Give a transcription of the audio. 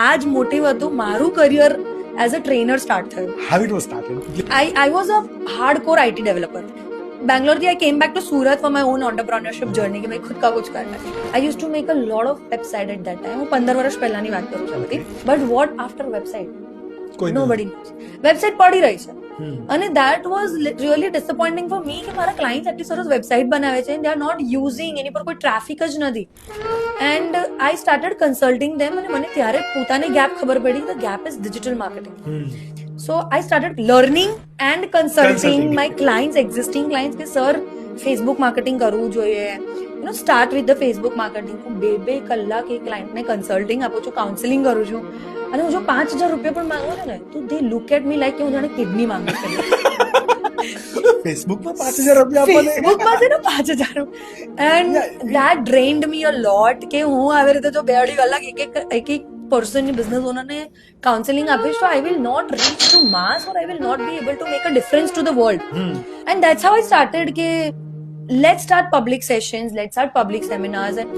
આ જ મોટિવ હતું મારું career as a trainer start થયું. How it was started? I was a hardcore IT developer. Bangalore I came back to Surat for my own entrepreneurship journey कि मैं खुद का कुछ करना है. I used to make a lot of website at that time. હું 15 વર્ષ પહેલાની વાત કરું છું બધી. But what after website? કોઈ Nobody knows. Website પડી રહી છે. અને that was really disappointing for me કે મારા clients આટલી સરસ વેબસાઇટ બનાવે છે and they are not using, એની પર કોઈ ટ્રાફિક જ નથી. And I started consulting them અને મને ત્યારે પોતાની ગેપ ખબર પડી the gap is digital marketing. So I started learning and consulting my clients, existing clients કે સર ફેસબુક માર્કેટિંગ કરવું જોઈએ, start with the Facebook marketing. હું 2 કલાક એ ક્લાયન્ટને કન્સલ્ટિંગ આપું છું, કાઉન્સેલિંગ કરું છું અને હું જો 5,000 રૂપિયા પણ માંગુ છું ને તો દે લુક એટ મી લાઈક કે હું જાણે કિડની માંગુ છું. ફેસબુક પર 5,000 રૂપિયા આપવાને ફેસબુક પાસે ને 5,000 એન્ડ ધેટ ડ્રેઇન્ડ મી અ લોટ કે હું આવી રીતે જો 2-2 કલાક એક પર્સનની બિઝનેસ ઓનરને કાઉન્સેલિંગ આપીશ તો I will not reach to mass or I will not be able to make a difference to the world. And that's how I started કે let's start public sessions, let's start public seminars. And